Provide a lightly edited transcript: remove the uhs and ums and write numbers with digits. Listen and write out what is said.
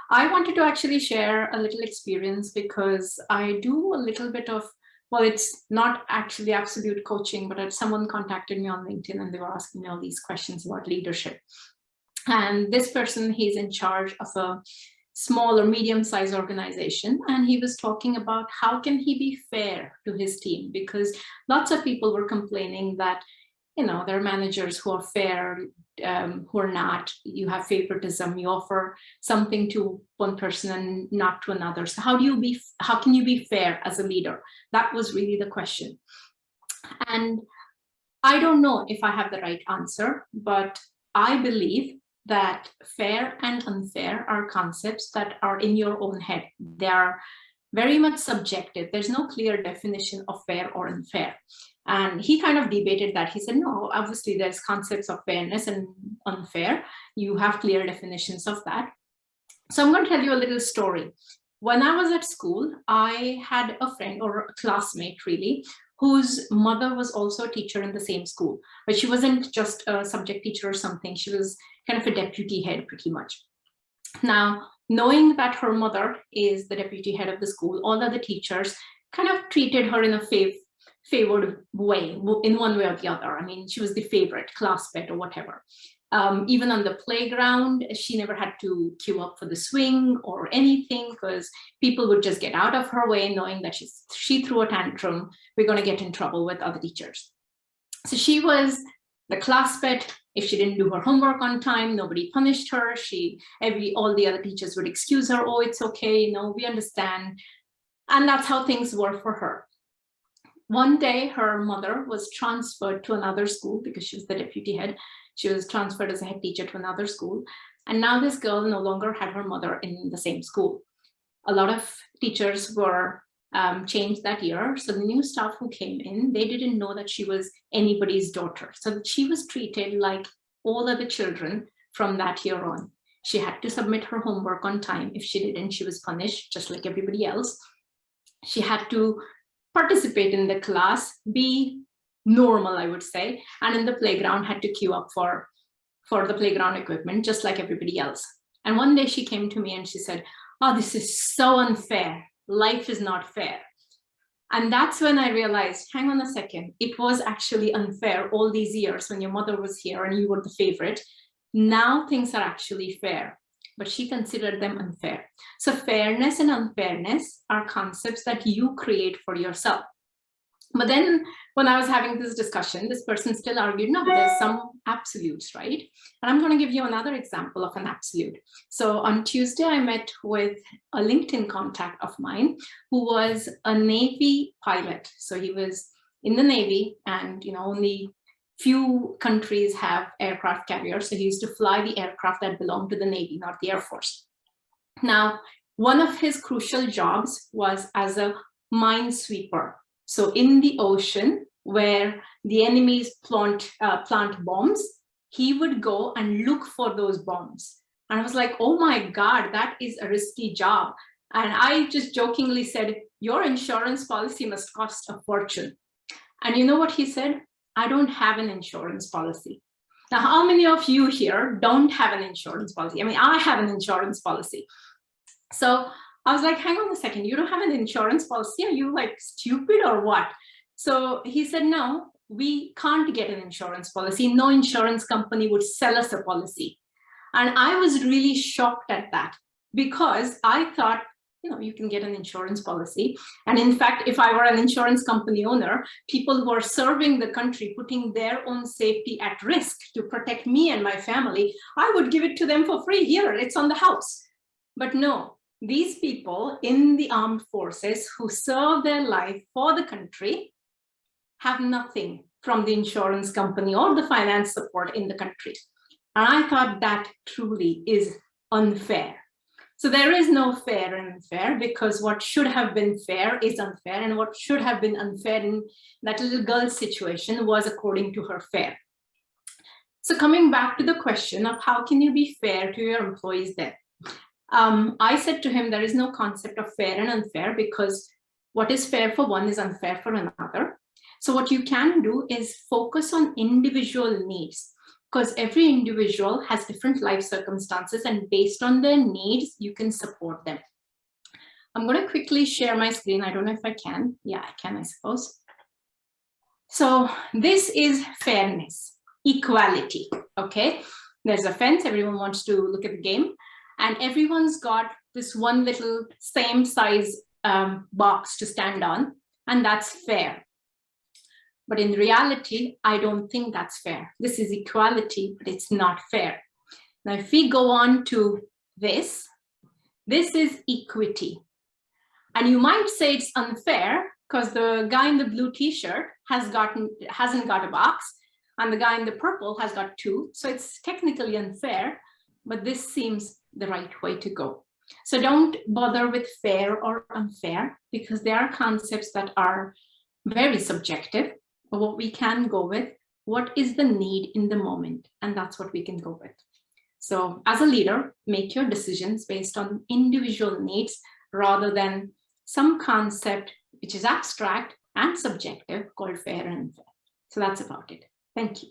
I wanted to actually share a little experience because I do a little bit of, well, it's not actually absolute coaching, but someone contacted me on LinkedIn and they were asking me all these questions about leadership. And this person, he's in charge of a small or medium-sized organization, and he was talking about how can he be fair to his team, because lots of people were complaining that there are managers who are fair, who are not. You have favoritism. You offer something to one person and not to another. So how can you be fair as a leader? That was really the question. And I don't know if I have the right answer, but I believe that fair and unfair are concepts that are in your own head. They are very much subjective. There's no clear definition of fair or unfair. And he kind of debated that. He said, no, obviously there's concepts of fairness and unfair. You have clear definitions of that. So I'm going to tell you a little story. When I was at school, I had a friend, or a classmate really, whose mother was also a teacher in the same school, but she wasn't just a subject teacher or something. She was kind of a deputy head pretty much. Now, knowing that her mother is the deputy head of the school, all the other teachers kind of treated her in a favored way, in one way or the other. I mean, she was the favorite class pet or whatever. Even on the playground, she never had to queue up for the swing or anything, because people would just get out of her way knowing that she threw a tantrum, we're going to get in trouble with other teachers. So she was the class pet. If she didn't do her homework on time, nobody punished her. All the other teachers would excuse her. Oh, it's okay, we understand. And that's how things were for her. One day, her mother was transferred to another school because she was the deputy head. She was transferred as a head teacher to another school. And now this girl no longer had her mother in the same school. A lot of teachers were changed that year. So the new staff who came in, they didn't know that she was anybody's daughter. So she was treated like all other children from that year on. She had to submit her homework on time. If she didn't, she was punished just like everybody else. She had to participate in the class, be normal, I would say, and in the playground had to queue up for the playground equipment, just like everybody else. And one day she came to me and she said, oh, this is so unfair. Life is not fair. And that's when I realized, hang on a second, it was actually unfair all these years when your mother was here and you were the favorite. Now things are actually fair, but she considered them unfair. So fairness and unfairness are concepts that you create for yourself. But then when I was having this discussion, this person still argued, no, but there's some absolutes, right? And I'm going to give you another example of an absolute. So on Tuesday, I met with a LinkedIn contact of mine who was a Navy pilot. So he was in the Navy, and only few countries have aircraft carriers. So he used to fly the aircraft that belonged to the Navy, not the Air Force. Now, one of his crucial jobs was as a minesweeper. So in the ocean where the enemies plant bombs, he would go and look for those bombs. And I was like, oh my God, that is a risky job. And I just jokingly said, your insurance policy must cost a fortune. And you know what he said? I don't have an insurance policy. Now, how many of you here don't have an insurance policy? I mean, I have an insurance policy. So I was like, hang on a second, you don't have an insurance policy? Are you like stupid or what? So he said, no, we can't get an insurance policy. No insurance company would sell us a policy. And I was really shocked at that, because I thought, you can get an insurance policy. And in fact, if I were an insurance company owner, people who are serving the country, putting their own safety at risk to protect me and my family, I would give it to them for free. Here, it's on the house. But no. These people in the armed forces who serve their life for the country have nothing from the insurance company or the finance support in the country. And I thought that truly is unfair. So there is no fair and unfair, because what should have been fair is unfair, and what should have been unfair in that little girl's situation was according to her fair. So coming back to the question of how can you be fair to your employees then? I said to him, there is no concept of fair and unfair, because what is fair for one is unfair for another. So what you can do is focus on individual needs. because every individual has different life circumstances, and based on their needs, you can support them. I'm going to quickly share my screen. I don't know if I can. Yeah, I can, I suppose. So this is fairness, equality, okay? There's a fence, everyone wants to look at the game, and everyone's got this one little same size box to stand on, and that's fair. But in reality, I don't think that's fair. This is equality, but it's not fair. Now, if we go on to this is equity. And you might say it's unfair because the guy in the blue t-shirt hasn't got a box, and the guy in the purple has got 2. So it's technically unfair, but this seems the right way to go. So don't bother with fair or unfair, because there are concepts that are very subjective. But what we can go with, what is the need in the moment? And that's what we can go with. So as a leader, make your decisions based on individual needs rather than some concept which is abstract and subjective called fair and unfair. So that's about it. Thank you.